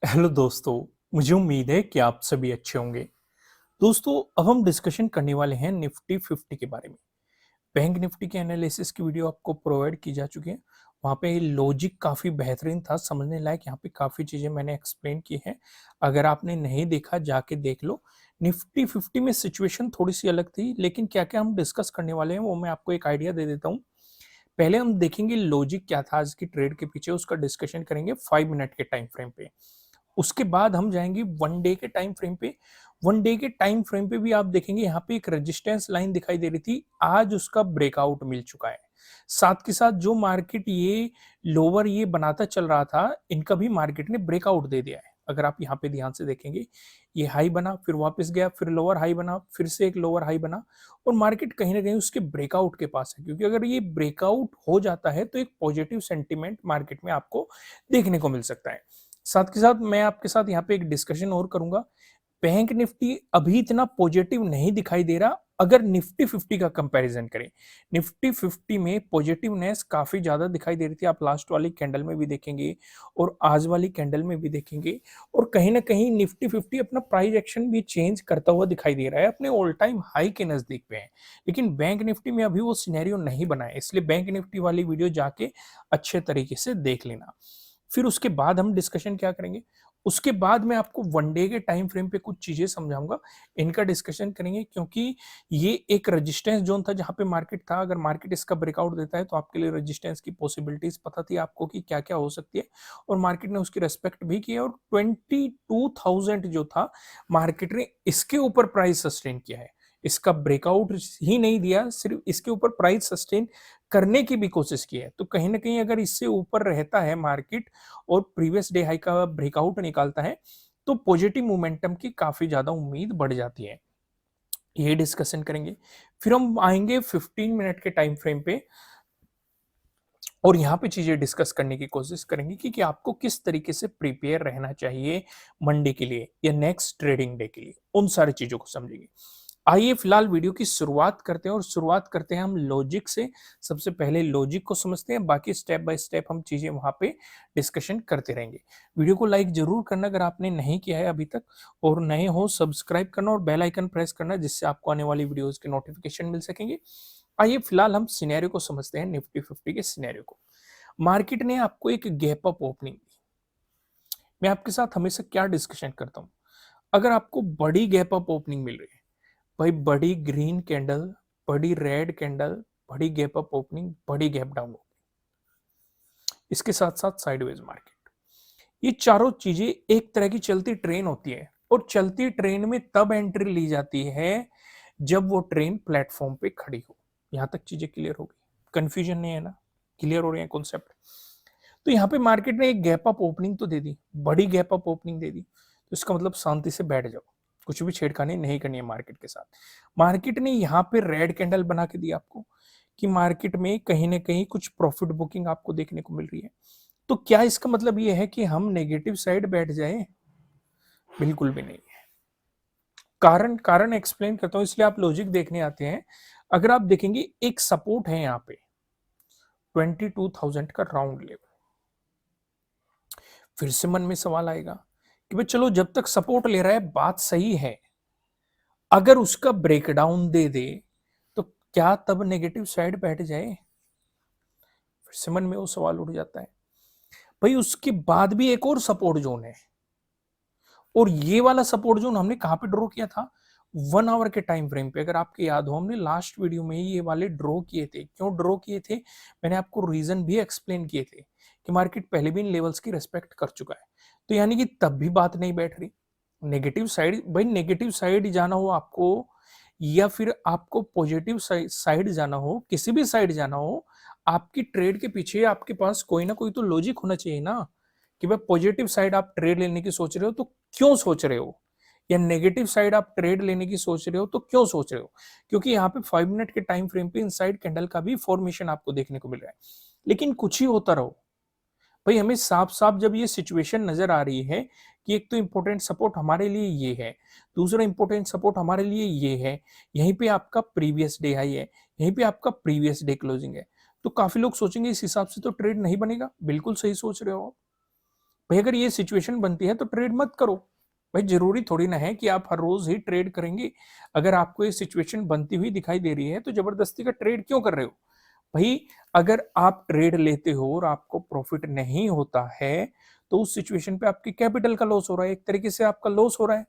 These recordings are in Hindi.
हेलो दोस्तों। मुझे उम्मीद है कि आप सभी अच्छे होंगे। दोस्तों, अब हम डिस्कशन करने वाले हैं निफ्टी 50 के बारे में। बैंक निफ्टी के एनालिसिस की वीडियो आपको प्रोवाइड की जा चुकी है। वहाँ पे लॉजिक काफ़ी बेहतरीन था, समझने लायक। यहाँ पे काफ़ी चीज़ें मैंने एक्सप्लेन की हैं। अगर आपने नहीं देखा जाके देख लो। निफ्टी 50 में सिचुएशन थोड़ी सी अलग थी, लेकिन क्या क्या हम डिस्कस करने वाले हैं वो मैं आपको एक आइडिया दे देता हूँ। पहले हम देखेंगे लॉजिक क्या था आज की ट्रेड के पीछे, उसका डिस्कशन करेंगे 5 मिनट के टाइम फ्रेम पे। उसके बाद हम जाएंगे वन डे के टाइम फ्रेम पे। वन डे के टाइम फ्रेम पे भी आप देखेंगे यहाँ पे एक रेजिस्टेंस लाइन दिखाई दे रही थी, आज उसका ब्रेकआउट मिल चुका है। साथ के साथ जो मार्केट ये लोअर ये बनाता चल रहा था, इनका भी मार्केट ने ब्रेकआउट दे दिया है। अगर आप यहाँ पे ध्यान से देखेंगे, ये हाई बना, फिर वापस गया, फिर लोअर हाई बना, फिर से एक लोअर हाई बना, और मार्केट कहीं ना कहीं उसके ब्रेकआउट के पास है। क्योंकि अगर ये ब्रेकआउट हो जाता है तो एक पॉजिटिव सेंटीमेंट मार्केट में आपको देखने को मिल सकता है। साथ के साथ मैं आपके साथ यहाँ पे एक डिस्कशन और करूंगा। बैंक निफ्टी अभी इतना पॉजिटिव नहीं दिखाई दे रहा, अगर निफ्टी 50 का कंपैरिजन करें। निफ्टी 50 में पॉजिटिवनेस काफी ज्यादा दिखाई दे रही थी, आप लास्ट वाली कैंडल में भी देखेंगे और आज वाली कैंडल में भी देखेंगे। और कहीं ना कहीं निफ्टी 50 अपना प्राइस एक्शन भी चेंज करता हुआ दिखाई दे रहा है, अपने ऑल टाइम हाई के नजदीक पे है। लेकिन बैंक निफ्टी में अभी वो सिनेरियो नहीं बना है, इसलिए बैंक निफ्टी वाली वीडियो जाके अच्छे तरीके से देख लेना। फिर उसके बाद हम डिस्कशन क्या करेंगे, उसके बाद मैं आपको वन डे के टाइम फ्रेम पे कुछ चीजें समझाऊंगा, इनका डिस्कशन करेंगे। क्योंकि ये एक रेजिस्टेंस जोन था जहां पे मार्केट था, अगर मार्केट इसका ब्रेकआउट देता है तो आपके लिए रेजिस्टेंस की पॉसिबिलिटीज पता थी आपको कि क्या क्या हो सकती है, और मार्केट ने उसकी रेस्पेक्ट भी की है। और 22,000 जो था, मार्केट ने इसके ऊपर प्राइस सस्टेन किया है। इसका ब्रेकआउट ही नहीं दिया, सिर्फ इसके ऊपर प्राइस सस्टेन करने की भी कोशिश की है। तो कहीं ना कहीं अगर इससे ऊपर रहता है मार्केट और प्रीवियस डे हाई का ब्रेकआउट निकालता है, तो पॉजिटिव मोमेंटम की काफी ज्यादा उम्मीद बढ़ जाती है। ये डिस्कशन करेंगे। फिर हम आएंगे 15 मिनट के टाइम फ्रेम पे, और यहाँ पे चीजें डिस्कस करने की कोशिश करेंगे कि आपको किस तरीके से प्रिपेयर रहना चाहिए मंडे के लिए या नेक्स्ट ट्रेडिंग डे के लिए, उन सारी चीजों को समझेंगे। आइए फिलहाल वीडियो की शुरुआत करते हैं, और शुरुआत करते हैं हम लॉजिक से। सबसे पहले लॉजिक को समझते हैं, बाकी स्टेप बाय स्टेप हम चीजें वहां पे डिस्कशन करते रहेंगे। वीडियो को लाइक जरूर करना अगर आपने नहीं किया है अभी तक, और नए हो सब्सक्राइब करना और बेल आइकन प्रेस करना, जिससे आपको आने वाली वीडियोस के नोटिफिकेशन मिल सकेंगे। आइए फिलहाल हम सिनेरियो को समझते हैं, निफ्टी 50 के सिनेरियो को। मार्केट ने आपको एक गैप अप ओपनिंग दी। मैं आपके साथ हमेशा क्या डिस्कशन करता हूं, अगर आपको बड़ी गैप अप ओपनिंग मिल रही है, भाई बड़ी ग्रीन कैंडल, बड़ी रेड कैंडल, बड़ी गैप अप ओपनिंग, बड़ी गैप डाउन ओपनिंग, इसके साथ साथ साइडवेज मार्केट, ये चारों चीजें एक तरह की चलती ट्रेन होती है। और चलती ट्रेन में तब एंट्री ली जाती है जब वो ट्रेन प्लेटफॉर्म पे खड़ी हो। यहां तक चीजें क्लियर हो गई, कंफ्यूजन नहीं है ना, क्लियर हो रहे हैं कॉन्सेप्ट। तो यहाँ पे मार्केट ने एक गैप अप ओपनिंग तो दे दी, बड़ी गैप अप ओपनिंग दे दी, तो इसका मतलब शांति से बैठ जाओ, कुछ भी छेड़खानी नहीं करनी है मार्केट के साथ। मार्केट ने यहाँ पे रेड कैंडल बना के दी आपको कि मार्केट में कहीं ना कहीं कुछ प्रॉफिट बुकिंग आपको देखने को मिल रही है। तो क्या इसका मतलब ये है कि हम नेगेटिव साइड बैठ जाए? बिल्कुल भी नहीं है। कारण कारण एक्सप्लेन करता हूं, इसलिए आप लॉजिक देखने आते हैं। अगर आप देखेंगे, एक सपोर्ट है यहाँ पे 22,000 का राउंड लेवल। फिर से मन में सवाल आएगा कि भाई चलो, जब तक सपोर्ट ले रहा है बात सही है, अगर उसका ब्रेकडाउन दे दे तो क्या तब नेगेटिव साइड बैठ जाए? फिर से मन में वो सवाल उठ जाता है। भाई उसके बाद भी एक और सपोर्ट जोन है, और ये वाला सपोर्ट जोन हमने कहां पे ड्रॉ किया था? 1 आवर के टाइम फ्रेम पे। अगर आपके याद हो, हमने लास्ट वीडियो में ये वाले ड्रॉ किए थे। क्यों ड्रॉ किए थे, मैंने आपको रीजन भी एक्सप्लेन किए थे कि मार्केट पहले भी इन लेवल्स की रेस्पेक्ट कर चुका है। तो यानी कि तब भी बात नहीं बैठ रही। नेगेटिव साइड, भाई नेगेटिव साइड जाना हो आपको या फिर आपको पॉजिटिव साइड जाना हो, किसी भी साइड जाना हो, आपकी ट्रेड के पीछे आपके पास कोई ना कोई तो लॉजिक होना चाहिए ना। कि भाई पॉजिटिव साइड आप ट्रेड लेने की सोच रहे हो तो क्यों सोच रहे हो, या नेगेटिव साइड आप ट्रेड लेने की सोच रहे हो तो क्यों सोच रहे हो? क्योंकि यहाँ पे 5 मिनट के टाइम फ्रेम पे इनसाइड कैंडल का भी फॉर्मेशन आपको देखने को मिल रहा है। लेकिन कुछ ही होता रहो, भाई हमें साफ साफ जब ये सिचुएशन नजर आ रही है कि एक तो इंपॉर्टेंट सपोर्ट हमारे लिए ये है, दूसरा इंपॉर्टेंट सपोर्ट हमारे लिए ये है, यहीं पे आपका प्रीवियस डे हाई है, यहीं पे आपका प्रीवियस डे क्लोजिंग है। तो काफी लोग सोचेंगे इस हिसाब से तो ट्रेड नहीं बनेगा। बिल्कुल सही सोच रहे हो आप। भाई अगर ये सिचुएशन बनती है तो ट्रेड मत करो। भाई जरूरी थोड़ी ना है कि आप हर रोज ही ट्रेड करेंगे। अगर आपको ये सिचुएशन बनती हुई दिखाई दे रही है तो जबरदस्ती का ट्रेड क्यों कर रहे हो? भाई अगर आप ट्रेड लेते हो और आपको प्रॉफिट नहीं होता है तो उस सिचुएशन पे आपकी कैपिटल का लॉस हो रहा है, एक तरीके से आपका लॉस हो रहा है,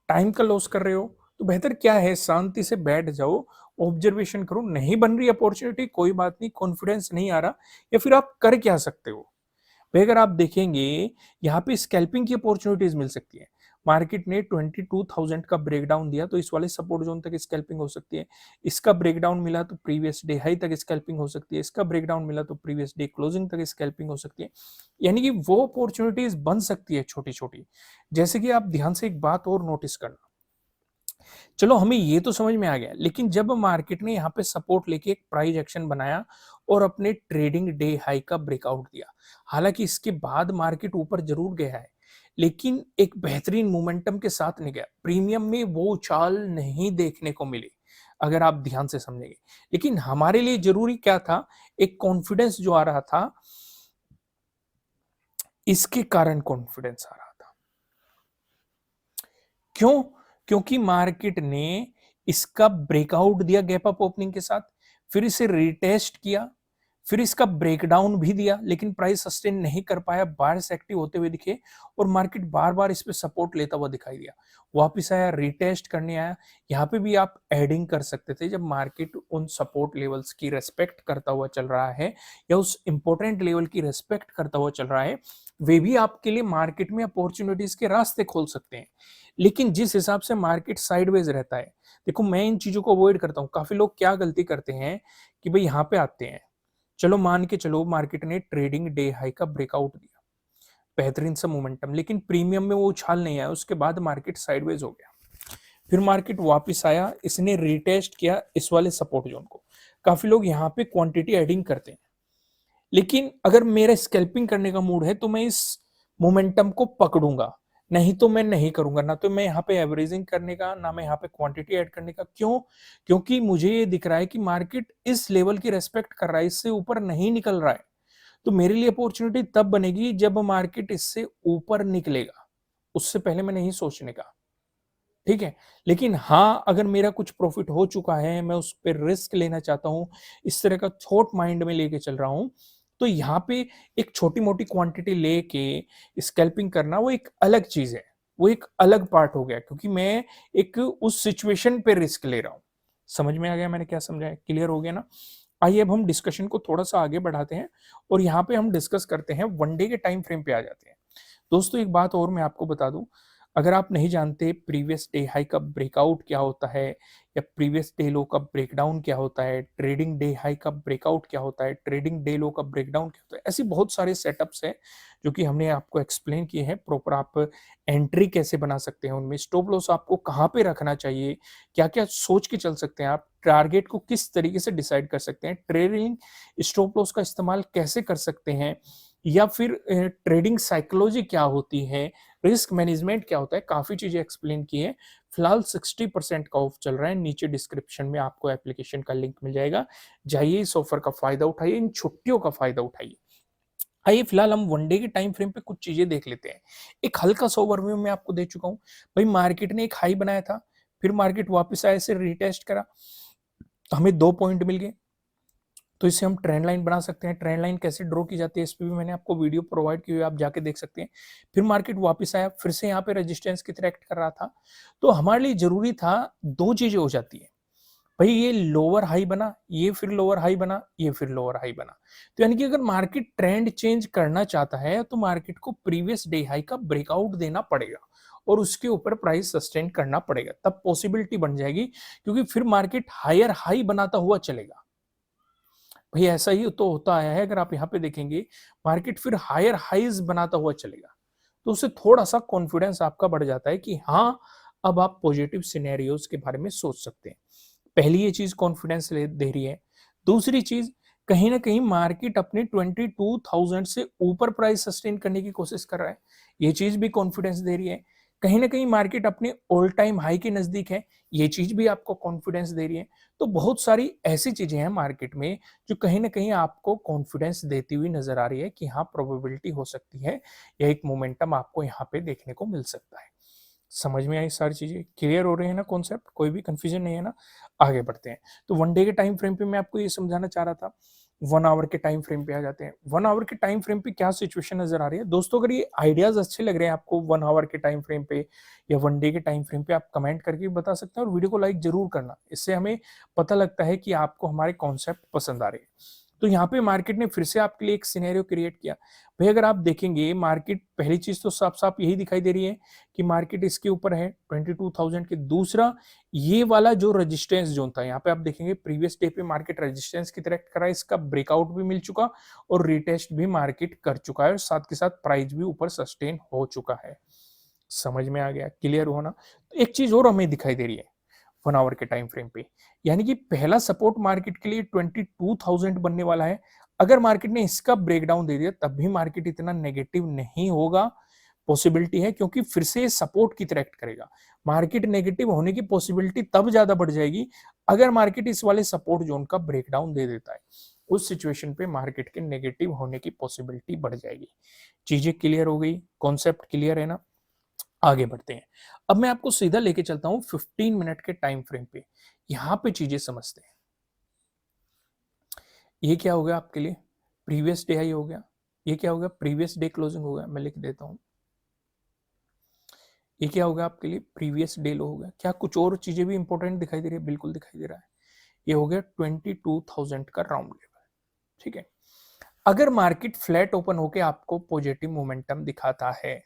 टाइम का लॉस कर रहे हो। तो बेहतर क्या है, शांति से बैठ जाओ, ऑब्जर्वेशन करो, नहीं बन रही अपॉर्चुनिटी कोई बात नहीं, कॉन्फिडेंस नहीं आ रहा, या फिर आप कर क्या सकते हो? भाई अगर आप देखेंगे यहाँ पे स्कैल्पिंग की अपॉर्चुनिटीज मिल सकती है। मार्केट ने 22,000 का ब्रेकडाउन दिया तो इस वाले सपोर्ट जोन तक स्कैल्पिंग हो सकती है। इसका ब्रेकडाउन मिला तो प्रीवियस डे हाई तक स्कैल्पिंग हो सकती है। इसका ब्रेकडाउन मिला तो प्रीवियस डे क्लोजिंग तक स्कैल्पिंग हो सकती है। यानी कि वो अपॉर्चुनिटीज बन सकती है छोटी छोटी। जैसे कि आप ध्यान से एक बात और नोटिस करना, चलो हमें ये तो समझ में आ गया, लेकिन जब मार्केट ने यहाँ पे सपोर्ट लेके एक प्राइस एक्शन बनाया और अपने ट्रेडिंग डे हाई का ब्रेकआउट दिया, हालांकि इसके बाद मार्केट ऊपर जरूर गया है लेकिन एक बेहतरीन मोमेंटम के साथ नहीं गया। प्रीमियम में वो चाल नहीं देखने को मिली अगर आप ध्यान से समझेंगे। लेकिन हमारे लिए जरूरी क्या था, एक कॉन्फिडेंस जो आ रहा था, इसके कारण कॉन्फिडेंस आ रहा था। क्यों? क्योंकि मार्केट ने इसका ब्रेकआउट दिया गैप अप ओपनिंग के साथ, फिर इसे रिटेस्ट किया, फिर इसका ब्रेकडाउन भी दिया, लेकिन प्राइस सस्टेन नहीं कर पाया, बायर्स एक्टिव होते हुए दिखे और मार्केट बार बार इस पे सपोर्ट लेता हुआ दिखाई दिया। वापस आया, रिटेस्ट करने आया। यहाँ पे भी आप एडिंग कर सकते थे जब मार्केट उन सपोर्ट लेवल्स की रेस्पेक्ट करता हुआ चल रहा है या उस इंपॉर्टेंट लेवल की रेस्पेक्ट करता हुआ चल रहा है, वे भी आपके लिए मार्केट में अपॉर्चुनिटीज के रास्ते खोल सकते हैं। लेकिन जिस हिसाब से मार्केट साइडवेज रहता है, देखो मैं इन चीजों को अवॉइड करता हूं। काफी लोग क्या गलती करते हैं कि भाई यहाँ पे आते हैं, चलो मान के चलो मार्केट ने ट्रेडिंग डे हाई का ब्रेकआउट दिया, बेहतरीन सा मोमेंटम, लेकिन प्रीमियम में वो उछाल नहीं आया, उसके बाद मार्केट साइडवेज हो गया। फिर मार्केट वापस आया, इसने रिटेस्ट किया इस वाले सपोर्ट जोन को। काफी लोग यहाँ पे क्वांटिटी एडिंग करते हैं, लेकिन अगर मेरा स्कैल्पिंग करने का मूड है तो मैं इस मोमेंटम को पकड़ूंगा, नहीं तो मैं नहीं करूंगा। ना तो मैं यहाँ पे एवरेजिंग करने का, ना मैं यहाँ पे क्वांटिटी ऐड करने का। क्यों? क्योंकि मुझे ये दिख रहा है कि मार्केट इस लेवल की रेस्पेक्ट कर रहा है, इससे ऊपर नहीं निकल रहा है। तो मेरे लिए अपॉर्चुनिटी तब बनेगी जब मार्केट इससे ऊपर निकलेगा, उससे पहले मैं नहीं सोचने का। ठीक है, लेकिन हाँ अगर मेरा कुछ प्रॉफिट हो चुका है, मैं उस पर रिस्क लेना चाहता हूँ, इस तरह का थॉट माइंड में लेके चल रहा हूँ, तो यहाँ पे एक छोटी मोटी क्वांटिटी लेके स्कैल्पिंग करना वो एक अलग चीज है, वो एक अलग पार्ट हो गया, क्योंकि मैं एक उस सिचुएशन पे रिस्क ले रहा हूँ। समझ में आ गया मैंने क्या समझाया? क्लियर हो गया ना? आइए अब हम डिस्कशन को थोड़ा सा आगे बढ़ाते हैं और यहाँ पे हम डिस्कस करते हैं, वन डे के टाइम फ्रेम पे आ जाते हैं। दोस्तों एक बात और मैं आपको बता दूं, अगर आप नहीं जानते प्रीवियस डे हाई का ब्रेकआउट क्या होता है या प्रीवियस डे लो का ब्रेकडाउन क्या होता है, ट्रेडिंग डे हाई का ब्रेकआउट क्या होता है, ट्रेडिंग डे लो का ब्रेकडाउन क्या होता है, ऐसी बहुत सारे सेटअप्स हैं जो कि हमने आपको एक्सप्लेन किए हैं। प्रॉपर आप एंट्री कैसे बना सकते हैं, उनमें स्टॉप लॉस आपको कहाँ पे रखना चाहिए, क्या क्या सोच के चल सकते हैं, आप टारगेट को किस तरीके से डिसाइड कर सकते हैं, ट्रेडिंग स्टॉप लॉस का इस्तेमाल कैसे कर सकते हैं, या फिर ट्रेडिंग साइकोलॉजी क्या होती है, रिस्क मैनेजमेंट क्या होता है, काफी चीजें एक्सप्लेन की है। फिलहाल 60% का ऑफ चल रहा है, नीचे डिस्क्रिप्शन में आपको एप्लीकेशन का लिंक मिल जाएगा, जाइए इस ऑफर का फायदा उठाइए, इन छुट्टियों का फायदा उठाइए। आइए फिलहाल हम वन डे के टाइम फ्रेम पे कुछ चीजें देख लेते हैं। एक हल्का सा ओवरव्यू मैं आपको दे चुका हूं। भाई मार्केट ने एक हाई बनाया था, फिर मार्केट वापस आया, इसे रिटेस्ट करा, तो हमें 2 पॉइंट मिल गए। तो इससे हम ट्रेंड लाइन बना सकते हैं। ट्रेंड लाइन कैसे ड्रॉ की जाती है इस पे भी मैंने आपको वीडियो प्रोवाइड की हुई है, आप जाके देख सकते हैं। फिर मार्केट वापस आया, फिर से यहाँ पे रेजिस्टेंस की तरह एक्ट कर रहा था। तो हमारे लिए जरूरी था, दो चीजें हो जाती है, भाई ये लोअर हाई बना, ये फिर लोअर हाई बना, ये फिर लोअर हाई बना। तो यानी कि अगर मार्केट ट्रेंड चेंज करना चाहता है तो मार्केट को प्रीवियस डे हाई का ब्रेकआउट देना पड़ेगा और उसके ऊपर प्राइस सस्टेन करना पड़ेगा, तब पॉसिबिलिटी बन जाएगी, क्योंकि फिर मार्केट हायर हाई बनाता हुआ चलेगा। भाई ऐसा ही तो होता आया है, अगर आप यहाँ पे देखेंगे मार्केट फिर हायर हाइज बनाता हुआ चलेगा, तो उससे थोड़ा सा कॉन्फिडेंस आपका बढ़ जाता है कि हाँ अब आप पॉजिटिव सिनेरियोज के बारे में सोच सकते हैं। पहली ये चीज कॉन्फिडेंस दे रही है। दूसरी चीज, कहीं ना कहीं मार्केट अपने 22,000 से ऊपर प्राइस सस्टेन करने की कोशिश कर रहा है, ये चीज भी कॉन्फिडेंस दे रही है। कहीं न कहीं मार्केट अपने ऑल टाइम हाई के नज़दीक है, ये चीज़ भी आपको कॉन्फिडेंस दे रही है। तो बहुत सारी ऐसी चीज़ें हैं मार्केट में जो कहीं न कहीं आपको कॉन्फिडेंस देती हुई नज़र आ रही है कि हाँ, प्रोबेबिलिटी हो सकती है या एक मोमेंटम आपको यहाँ पे देखने को मिल सकता है। समझ में आई सारी चीज़ें? क्लियर हो रहे हैं ना कॉन्सेप्ट? कोई भी कन्फ्यूज़न नहीं है ना? आगे बढ़ते हैं। तो 1 डे के टाइम फ्रेम पे मैं आपको ये समझाना चाह रहा था। 1 आवर के टाइम फ्रेम पे आ जाते हैं। 1 आवर के टाइम फ्रेम पे क्या सिचुएशन नज़र आ रही है? दोस्तों अगर ये आइडियाज़ अच्छे लग रहे हैं आपको 1 आवर के टाइम फ्रेम पे या 1 डे के टाइम फ्रेम पे आप कमेंट करके भी बता सकते हैं और वीडियो को लाइक ज़रूर करना। इससे हमें पता लगता है कि आपको हमारे कॉन्सेप्ट पसंद आ रहे हैं। तो यहाँ पे मार्केट ने फिर से आपके लिए एक सिनेरियो क्रिएट किया। भई अगर आप देखेंगे मार्केट पहली चीज़ तो साफ-साफ यही दिखाई दे रही है कि मार्केट इसके ऊपर है 22,000 के। दूसरा ये वाला जो रेजिस्टेंस ज़ोन था, यहाँ पे आप देखेंगे प्रीवियस डे पे मार्केट रेजिस्टेंस की तरह करा, इसका ब्रेकआउट भी मिल चुका और रीटेस्ट भी मार्केट कर चुका है और साथ के साथ प्राइस भी ऊपर सस्टेन हो चुका है। समझ में आ गया? क्लियर हुआ ना? तो एक चीज़ और हमें दिखाई दे रही है 1 आवर के टाइम फ्रेम पे, यानी कि पहला सपोर्ट मार्केट के लिए 22,000 बनने वाला है। अगर मार्केट ने इसका ब्रेकडाउन दे दिया तब भी मार्केट इतना नेगेटिव नहीं होगा, पॉसिबिलिटी है क्योंकि फिर से ये सपोर्ट की तरह एक्ट करेगा। मार्केट नेगेटिव होने की पॉसिबिलिटी तब ज़्यादा बढ़ जाएगी अगर मार्केट इस वाले सपोर्ट ज़ोन का ब्रेकडाउन दे देता है। उस सिचुएशन पे मार्केट के नेगेटिव होने की पॉसिबिलिटी बढ़ जाएगी। चीज़ें क्लियर हो गई? कॉन्सेप्ट क्लियर है ना? आगे बढ़ते हैं। अब मैं आपको सीधा लेके चलता हूँ 15 मिनट के टाइम फ्रेम पे। यहाँ पे चीज़ें समझते हैं। ये क्या हो गया आपके लिए? प्रीवियस डे हाई हो गया। ये क्या हो गया? प्रीवियस डे क्लोजिंग हो गया। मैं लिख देता हूँ। ये क्या हो गया आपके लिए? प्रीवियस डे लो हो गया। क्या कुछ और चीज़ें भी इंपॉर्टेंट दिखाई दे रही है? बिल्कुल दिखाई दे रहा है। ये हो गया 22,000 का राउंड लेवल। ठीक है? अगर मार्केट फ्लैट ओपन होके आपको पॉजिटिव मोमेंटम दिखाता है,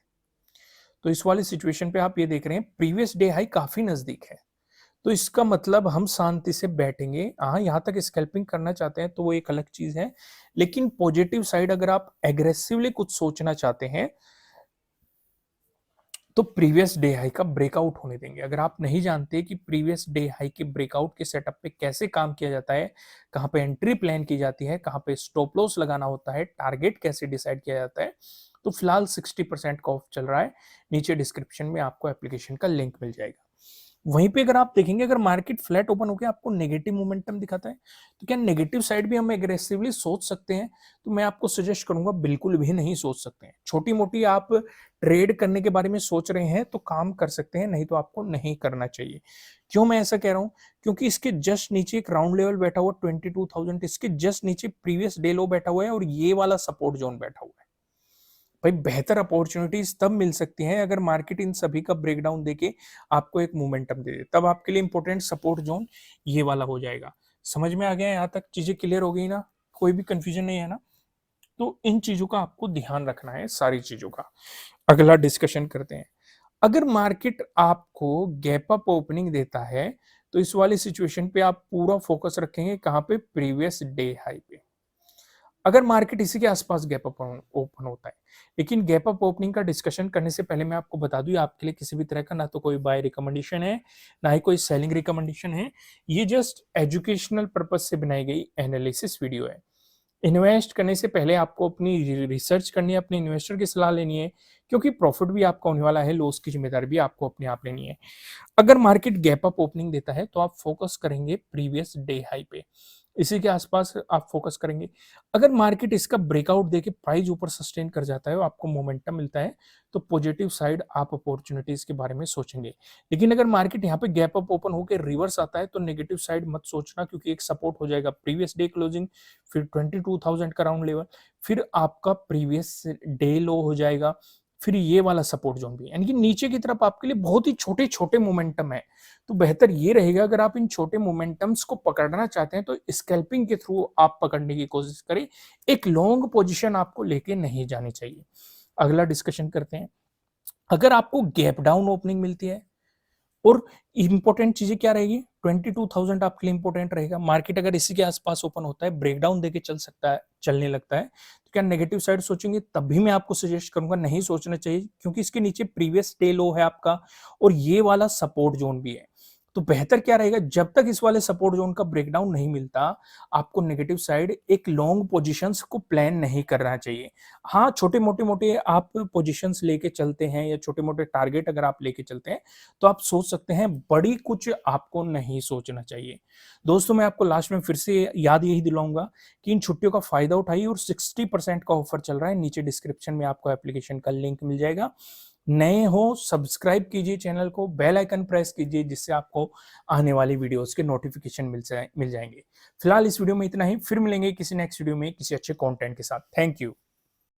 तो इस वाली सिचुएशन पे आप ये देख रहे हैं प्रीवियस डे हाई काफ़ी नज़दीक है। तो इसका मतलब हम शांति से बैठेंगे। हाँ, यहाँ तक स्कैल्पिंग करना चाहते हैं तो वो एक अलग चीज़ है। लेकिन पॉजिटिव साइड अगर आप एग्रेसिवली कुछ सोचना चाहते हैं, तो प्रीवियस डे हाई का ब्रेकआउट होने देंगे। अगर आप नहीं जानते कि प्रीवियस डे हाई के ब्रेकआउट के सेटअप पे कैसे काम किया जाता है, कहाँ पे एंट्री प्लान की जाती है, कहाँ पे स्टॉप लॉस लगाना होता है, टारगेट कैसे डिसाइड किया जाता है, तो फिलहाल 60% का ऑफ चल रहा है। नीचे डिस्क्रिप्शन में आपको एप्लीकेशन का लिंक मिल जाएगा। वहीं पे अगर आप देखेंगे अगर मार्केट फ्लैट ओपन होके आपको नेगेटिव मोमेंटम दिखाता है, तो क्या नेगेटिव साइड भी हम एग्रेसिवली सोच सकते हैं? तो मैं आपको सजेस्ट करूंगा बिल्कुल भी नहीं सोच सकते हैं। छोटी-मोटी आप ट्रेड करने के बारे में सोच रहे हैं तो काम कर सकते हैं, नहीं तो आपको नहीं करना चाहिए। क्यों मैं ऐसा कह रहा हूँ? क्योंकि इसके जस्ट नीचे एक राउंड लेवल बैठा हुआ 22,000, इसके जस्ट नीचे प्रीवियस डे लो बैठा हुआ है और ये वाला सपोर्ट जोन बैठा हुआ है। भाई बेहतर अपॉर्चुनिटीज तब मिल सकती हैं अगर मार्केट इन सभी का ब्रेकडाउन देके आपको एक मोमेंटम दे दे, तब आपके लिए इंपॉर्टेंट सपोर्ट जोन ये वाला हो जाएगा। समझ में आ गया? यहाँ तक चीजें क्लियर हो गई ना? कोई भी कंफ्यूजन नहीं है ना? तो इन चीजों का आपको ध्यान रखना है, सारी चीजों का। अगला डिस्कशन करते हैं। अगर मार्केट आपको गैप अप ओपनिंग देता है तो इस वाली सिचुएशन पे आप पूरा फोकस रखेंगे कहाँ पे? प्रीवियस डे हाई पे। अगर मार्केट इसी के आसपास गैप अप ओपन होता है, लेकिन गैप अप ओपनिंग का डिस्कशन करने से पहले मैं आपको बता दूं, ये आपके लिए किसी भी तरह का ना तो कोई बाय रिकमेंडेशन है, ना ही कोई सेलिंग रिकमेंडेशन है। ये जस्ट एजुकेशनल पर्पज से बनाई गई एनालिसिस वीडियो है। इन्वेस्ट करने से पहले आपको अपनी रिसर्च करनी है, अपने इन्वेस्टर की सलाह लेनी है, क्योंकि प्रॉफिट भी आपका होने वाला है, लॉस की जिम्मेदारी भी आपको अपने आप लेनी है। अगर मार्केट गैप अप ओपनिंग देता है तो आप फोकस करेंगे प्रीवियस डे हाई पे, इसी के आसपास आप फोकस करेंगे। अगर मार्केट इसका ब्रेकआउट देके प्राइस ऊपर सस्टेन कर जाता है और आपको मोमेंटम मिलता है तो पॉजिटिव साइड आप अपॉर्चुनिटीज के बारे में सोचेंगे। लेकिन अगर मार्केट यहाँ पे गैप अप ओपन होकर रिवर्स आता है तो नेगेटिव साइड मत सोचना, क्योंकि एक सपोर्ट हो जाएगा प्रीवियस डे क्लोजिंग, फिर 22,000 का राउंड लेवल, फिर आपका प्रीवियस डे लो हो जाएगा, फिर ये वाला सपोर्ट जोन भी, यानी कि नीचे की तरफ आपके लिए बहुत ही छोटे छोटे मोमेंटम है। तो बेहतर ये रहेगा अगर आप इन छोटे मोमेंटम्स को पकड़ना चाहते हैं तो स्कैल्पिंग के थ्रू आप पकड़ने की कोशिश करें। एक लॉन्ग पोजीशन आपको लेके नहीं जानी चाहिए। अगला डिस्कशन करते हैं। अगर आपको गैप डाउन ओपनिंग मिलती है और इंपॉर्टेंट चीजें क्या रहेगी? 22,000 आपके लिए इंपॉर्टेंट रहेगा। मार्केट अगर इसी के आसपास ओपन होता है, ब्रेकडाउन देके चल सकता है, चलने लगता है, तो क्या नेगेटिव साइड सोचेंगे? तब भी मैं आपको सजेस्ट करूंगा नहीं सोचना चाहिए, क्योंकि इसके नीचे प्रीवियस डे लो है आपका और ये वाला सपोर्ट जोन भी है। तो बेहतर क्या रहेगा, जब तक इस वाले सपोर्ट जोन का ब्रेकडाउन नहीं मिलता, आपको नेगेटिव साइड एक लॉन्ग पोजीशंस को प्लान नहीं करना चाहिए। हाँ, छोटे मोटे-मोटे आप पोजीशंस लेके चलते हैं या छोटे-मोटे टारगेट अगर आप लेके चलते हैं, तो आप सोच सकते हैं, बड़ी कुछ आपको नहीं सोचना चाहिए। दोस्तों, मैं आपको लास्ट में फिर से याद यही दिलाऊँगा कि इन छुट्टियों का फ़ायदा उठाइए और 60% का ऑफर चल रहा है। नीचे डिस्क्रिप्शन में आपको एप्लीकेशन का लिंक मिल जाएगा। नए हो सब्सक्राइब कीजिए चैनल को, बेल आइकन प्रेस कीजिए जिससे आपको आने वाली वीडियोस के नोटिफिकेशन मिल जाएंगे। फिलहाल इस वीडियो में इतना ही, फिर मिलेंगे किसी नेक्स्ट वीडियो में किसी अच्छे कंटेंट के साथ। Thank you.